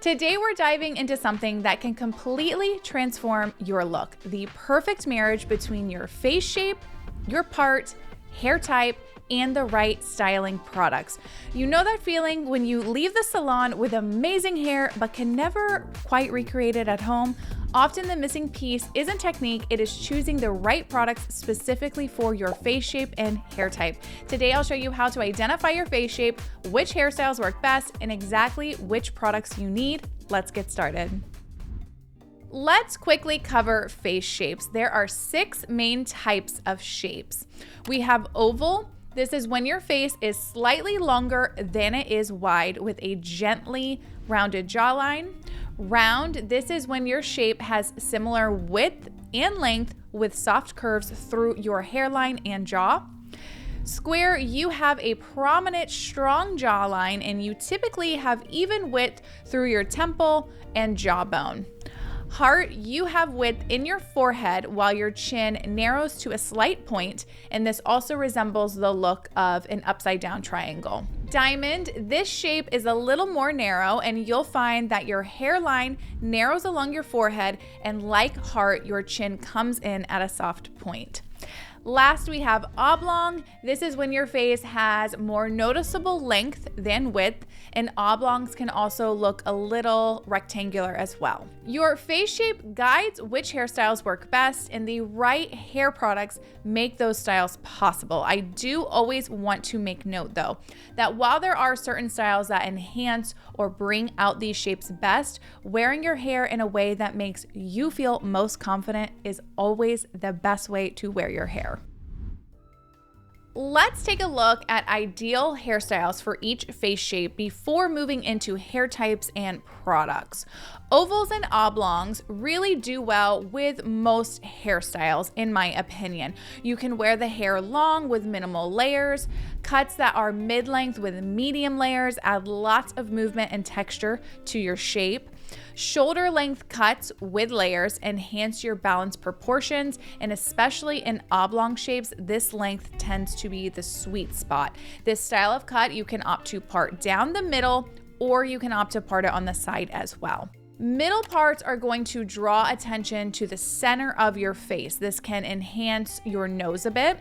Today we're diving into something that can completely transform your look. The perfect marriage between your face shape, your part, hair type, and the right styling products. You know that feeling when you leave the salon with amazing hair but can never quite recreate it at home? Often the missing piece isn't technique, it is choosing the right products specifically for your face shape and hair type. Today I'll show you how to identify your face shape, which hairstyles work best, and exactly which products you need. Let's get started. Let's quickly cover face shapes. There are 6 main types of shapes. We have oval. This is when your face is slightly longer than it is wide with a gently rounded jawline. Round, this is when your shape has similar width and length with soft curves through your hairline and jaw. Square, you have a prominent, strong jawline and you typically have even width through your temple and jawbone. Heart, you have width in your forehead while your chin narrows to a slight point, and this also resembles the look of an upside down triangle. Diamond, this shape is a little more narrow and you'll find that your hairline narrows along your forehead, and like heart, your chin comes in at a soft point. Last, we have oblong. This is when your face has more noticeable length than width, and oblongs can also look a little rectangular as well. Your face shape guides which hairstyles work best, and the right hair products make those styles possible. I do always want to make note though, that while there are certain styles that enhance or bring out these shapes best, wearing your hair in a way that makes you feel most confident is always the best way to wear your hair. Let's take a look at ideal hairstyles for each face shape before moving into hair types and products. Ovals and oblongs really do well with most hairstyles, in my opinion. You can wear the hair long with minimal layers. Cuts that are mid-length with medium layers add lots of movement and texture to your shape. Shoulder length cuts with layers enhance your balance proportions, and especially in oblong shapes, this length tends to be the sweet spot. This style of cut, you can opt to part down the middle, or you can opt to part it on the side as well. Middle parts are going to draw attention to the center of your face. This can enhance your nose a bit.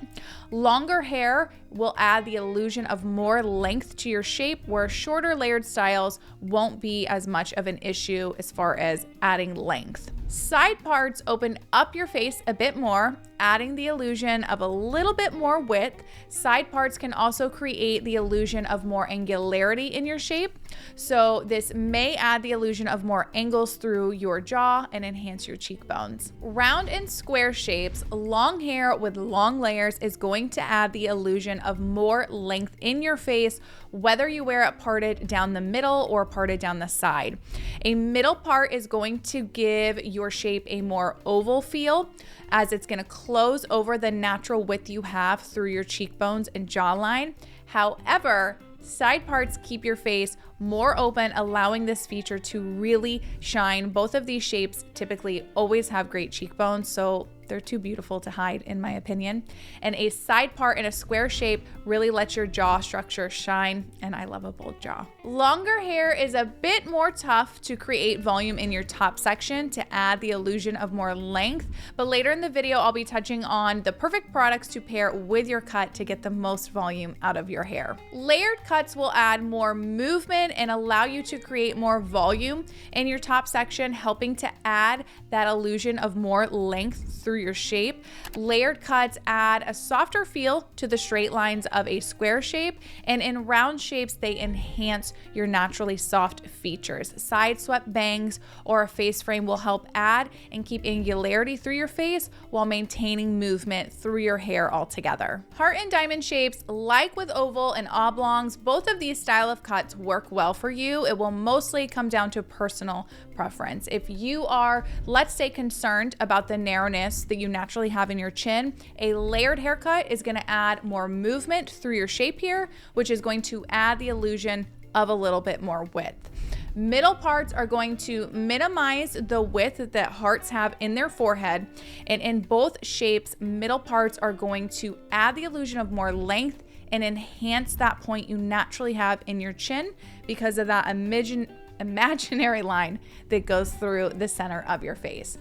Longer hair will add the illusion of more length to your shape, where shorter layered styles won't be as much of an issue as far as adding length. Side parts open up your face a bit more, adding the illusion of a little bit more width. Side parts can also create the illusion of more angularity in your shape. So this may add the illusion of more angles through your jaw and enhance your cheekbones. Round and square shapes, long hair with long layers is going to add the illusion of more length in your face, whether you wear it parted down the middle or parted down the side. A middle part is going to give your shape a more oval feel, as it's going to close over the natural width you have through your cheekbones and jawline. However, side parts keep your face more open, allowing this feature to really shine. Both of these shapes typically always have great cheekbones, so they're too beautiful to hide, in my opinion. And a side part in a square shape really lets your jaw structure shine, and I love a bold jaw. Longer hair is a bit more tough to create volume in your top section to add the illusion of more length, but later in the video I'll be touching on the perfect products to pair with your cut to get the most volume out of your hair. Layered cuts will add more movement and allow you to create more volume in your top section, helping to add that illusion of more length through your shape. Layered cuts add a softer feel to the straight lines of a square shape, and in round shapes they enhance your naturally soft features. Side swept bangs or a face frame will help add and keep angularity through your face while maintaining movement through your hair altogether. Heart and diamond shapes, like with oval and oblongs, both of these style of cuts work well for you. It will mostly come down to personal preference. If you are, let's say, concerned about the narrowness that you naturally have in your chin, a layered haircut is going to add more movement through your shape here, which is going to add the illusion of a little bit more width. Middle parts are going to minimize the width that hearts have in their forehead, and in both shapes, middle parts are going to add the illusion of more length and enhance that point you naturally have in your chin because of that imaginary line that goes through the center of your face.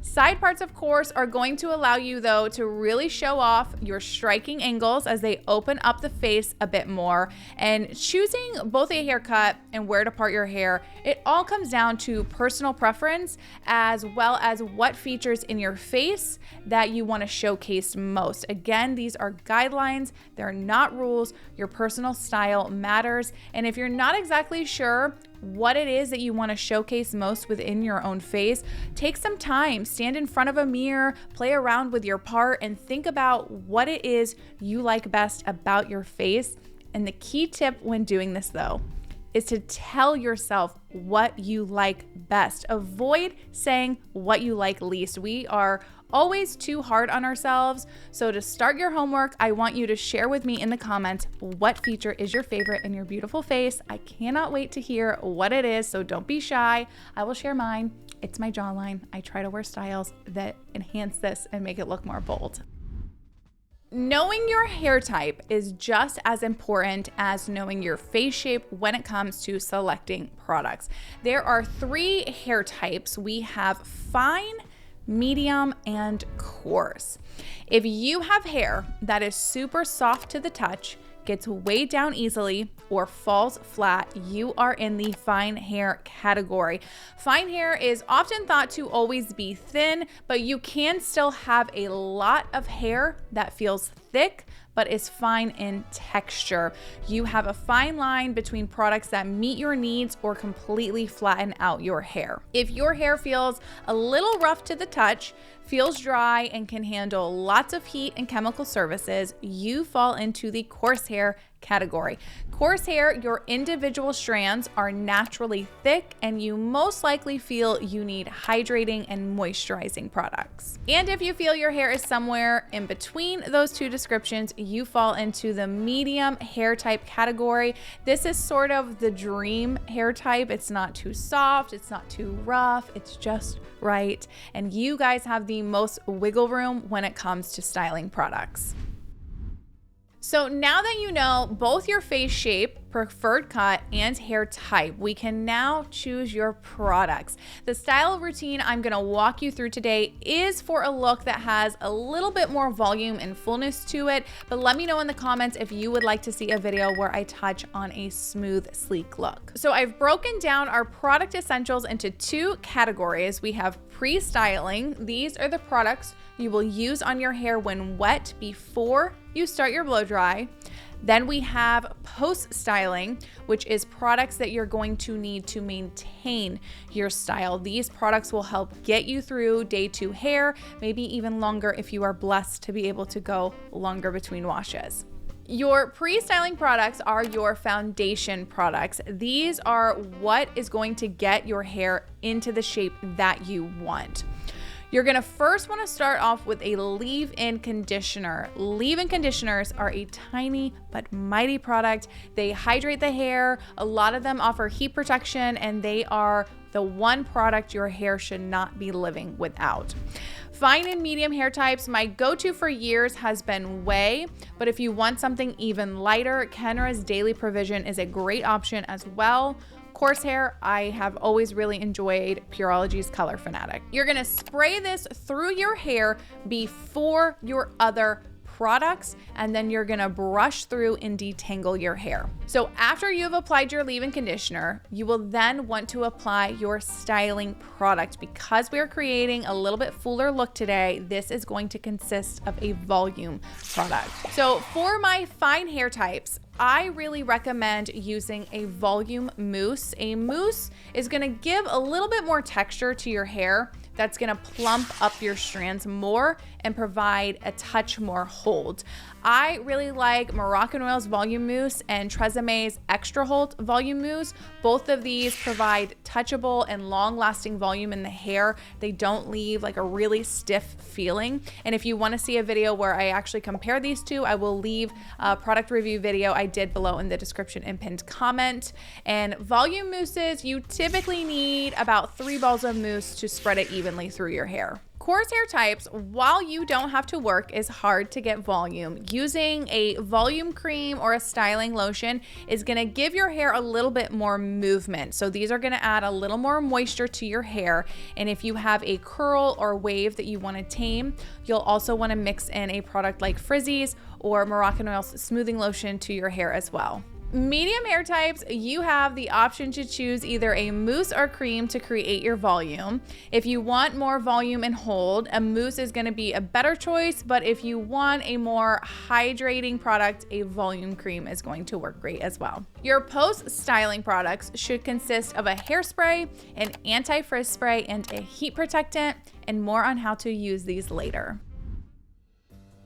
Side parts, of course, are going to allow you, though, to really show off your striking angles as they open up the face a bit more. And choosing both a haircut and where to part your hair, it all comes down to personal preference as well as what features in your face that you want to showcase most. Again, these are guidelines. They're not rules. Your personal style matters. And if you're not exactly sure what it is that you want to showcase most within your own face, take some time, stand in front of a mirror, play around with your part, and think about what it is you like best about your face. And the key tip when doing this, though, is to tell yourself what you like best. Avoid saying what you like least. We are always too hard on ourselves. So to start your homework, I want you to share with me in the comments what feature is your favorite in your beautiful face. I cannot wait to hear what it is, so don't be shy. I will share mine. It's my jawline. I try to wear styles that enhance this and make it look more bold. Knowing your hair type is just as important as knowing your face shape when it comes to selecting products. There are 3 hair types. We have fine, medium, and coarse. If you have hair that is super soft to the touch, gets weighed down easily, or falls flat, you are in the fine hair category. Fine hair is often thought to always be thin, but you can still have a lot of hair that feels thick but is fine in texture. You have a fine line between products that meet your needs or completely flatten out your hair. If your hair feels a little rough to the touch, feels dry, and can handle lots of heat and chemical services, you fall into the coarse hair category. Coarse hair, your individual strands are naturally thick, and you most likely feel you need hydrating and moisturizing products. And if you feel your hair is somewhere in between those 2 descriptions, you fall into the medium hair type category. This is sort of the dream hair type. It's not too soft, it's not too rough, it's just right. And you guys have the most wiggle room when it comes to styling products. So now that you know both your face shape, preferred cut, and hair type, we can now choose your products. The style routine I'm gonna walk you through today is for a look that has a little bit more volume and fullness to it, but let me know in the comments if you would like to see a video where I touch on a smooth, sleek look. So I've broken down our product essentials into 2 categories. We have pre-styling. These are the products you will use on your hair when wet before you start your blow dry. Then we have post-styling, which is products that you're going to need to maintain your style. These products will help get you through day 2 hair, maybe even longer if you are blessed to be able to go longer between washes. Your pre-styling products are your foundation products. These are what is going to get your hair into the shape that you want. You're gonna first wanna start off with a leave-in conditioner. Leave-in conditioners are a tiny but mighty product. They hydrate the hair. A lot of them offer heat protection, and they are the one product your hair should not be living without. Fine and medium hair types, my go-to for years has been Way, but if you want something even lighter, Kenra's Daily Provision is a great option as well. Coarse hair, I have always really enjoyed Pureology's Color Fanatic. You're gonna spray this through your hair before your other products, and then you're gonna brush through and detangle your hair. So after you've applied your leave-in conditioner, you will then want to apply your styling product. Because we're creating a little bit fuller look today, this is going to consist of a volume product. So for my fine hair types, I really recommend using a volume mousse. A mousse is gonna give a little bit more texture to your hair. That's gonna plump up your strands more and provide a touch more hold. I really like Moroccan-Royal's Volume Mousse and Tresemé's Extra Hold Volume Mousse. Both of these provide touchable and long-lasting volume in the hair. They don't leave like a really stiff feeling. And if you want to see a video where I actually compare these 2, I will leave a product review video I did below in the description and pinned comment. And volume mousses, you typically need about 3 balls of mousse to spread it evenly through your hair. Coarse hair types, while you don't have to work, is hard to get volume. Using a volume cream or a styling lotion is gonna give your hair a little bit more movement. So these are gonna add a little more moisture to your hair. And if you have a curl or wave that you wanna tame, you'll also wanna mix in a product like Frizzy's or Moroccan Oil smoothing lotion to your hair as well. Medium hair types, you have the option to choose either a mousse or cream to create your volume. If you want more volume and hold, a mousse is going to be a better choice, but if you want a more hydrating product, a volume cream is going to work great as well. Your post-styling products should consist of a hairspray, an anti-frizz spray, and a heat protectant, and more on how to use these later.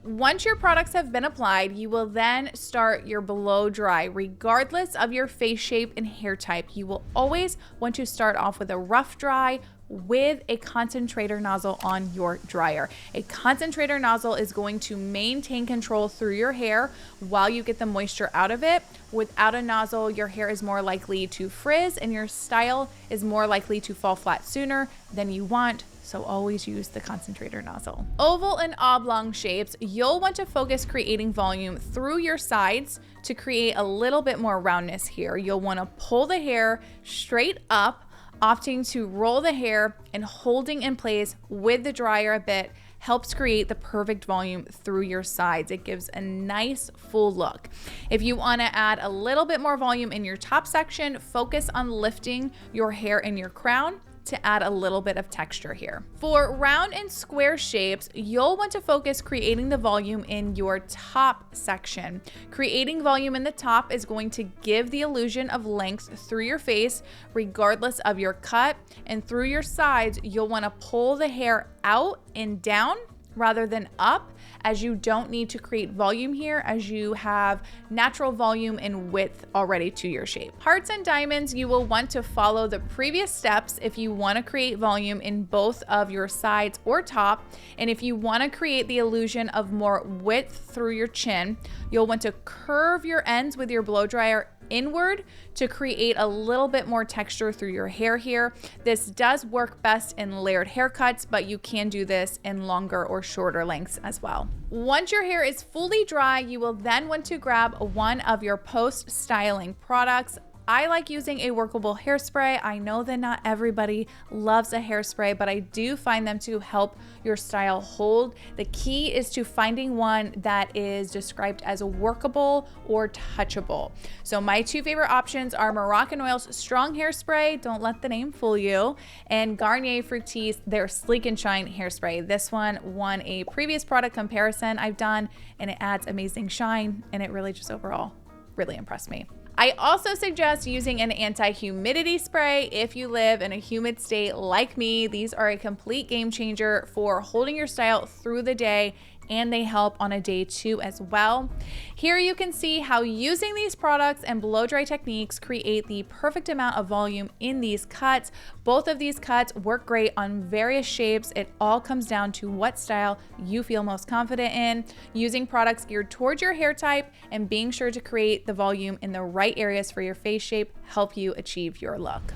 Once your products have been applied, you will then start your blow dry. Regardless of your face shape and hair type, you will always want to start off with a rough dry with a concentrator nozzle on your dryer. A concentrator nozzle is going to maintain control through your hair while you get the moisture out of it. Without a nozzle, your hair is more likely to frizz and your style is more likely to fall flat sooner than you want. So always use the concentrator nozzle. Oval and oblong shapes, you'll want to focus creating volume through your sides to create a little bit more roundness here. You'll want to pull the hair straight up, opting to roll the hair and holding in place with the dryer a bit helps create the perfect volume through your sides. It gives a nice full look. If you want to add a little bit more volume in your top section, focus on lifting your hair in your crown to add a little bit of texture here. For round and square shapes, you'll want to focus creating the volume in your top section. Creating volume in the top is going to give the illusion of length through your face, regardless of your cut, and through your sides, you'll want to pull the hair out and down rather than up, as you don't need to create volume here as you have natural volume and width already to your shape. Hearts and diamonds, you will want to follow the previous steps if you want to create volume in both of your sides or top. And if you want to create the illusion of more width through your chin, you'll want to curve your ends with your blow dryer inward to create a little bit more texture through your hair here. This does work best in layered haircuts, but you can do this in longer or shorter lengths as well. Once your hair is fully dry, you will then want to grab one of your post-styling products. I like using a workable hairspray. I know that not everybody loves a hairspray, but I do find them to help your style hold. The key is to finding one that is described as workable or touchable. So my two favorite options are Moroccan Oil's Strong Hairspray, don't let the name fool you, and Garnier Fructis, their Sleek and Shine Hairspray. This one won a previous product comparison I've done, and it adds amazing shine, and it really just overall really impressed me. I also suggest using an anti-humidity spray if you live in a humid state like me. These are a complete game changer for holding your style through the day, and they help on a day two as well. Here you can see how using these products and blow dry techniques create the perfect amount of volume in these cuts. Both of these cuts work great on various shapes. It all comes down to what style you feel most confident in. Using products geared towards your hair type and being sure to create the volume in the right areas for your face shape help you achieve your look.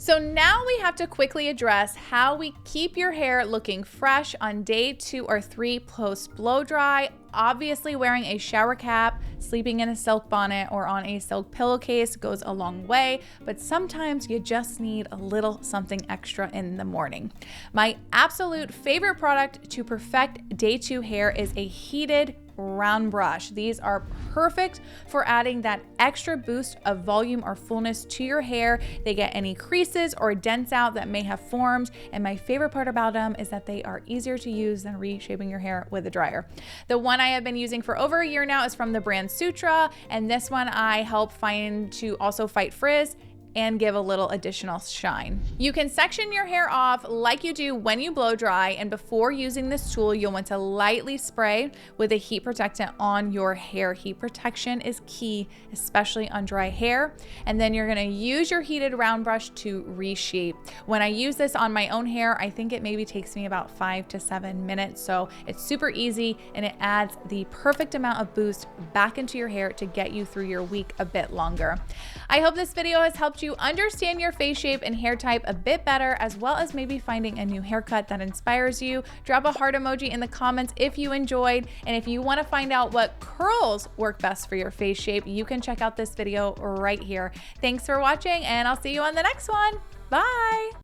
So now we have to quickly address how we keep your hair looking fresh on day 2 or 3 post blow dry. Obviously, wearing a shower cap, sleeping in a silk bonnet, or on a silk pillowcase goes a long way, but sometimes you just need a little something extra in the morning. My absolute favorite product to perfect day 2 hair is a heated round brush. These are perfect for adding that extra boost of volume or fullness to your hair. They get any creases or dents out that may have formed, and my favorite part about them is that they are easier to use than reshaping your hair with a dryer. The one I have been using for over a year now is from the brand Sutra, and this one I help find to also fight frizz and give a little additional shine. You can section your hair off like you do when you blow dry, and before using this tool, you'll want to lightly spray with a heat protectant on your hair. Heat protection is key, especially on dry hair. And then you're gonna use your heated round brush to reshape. When I use this on my own hair, I think it maybe takes me about 5 to 7 minutes. So it's super easy, and it adds the perfect amount of boost back into your hair to get you through your week a bit longer. I hope this video has helped helped you understand your face shape and hair type a bit better, as well as maybe finding a new haircut that inspires you. Drop a heart emoji in the comments if you enjoyed. And if you want to find out what curls work best for your face shape, you can check out this video right here. Thanks for watching, and I'll see you on the next one. Bye.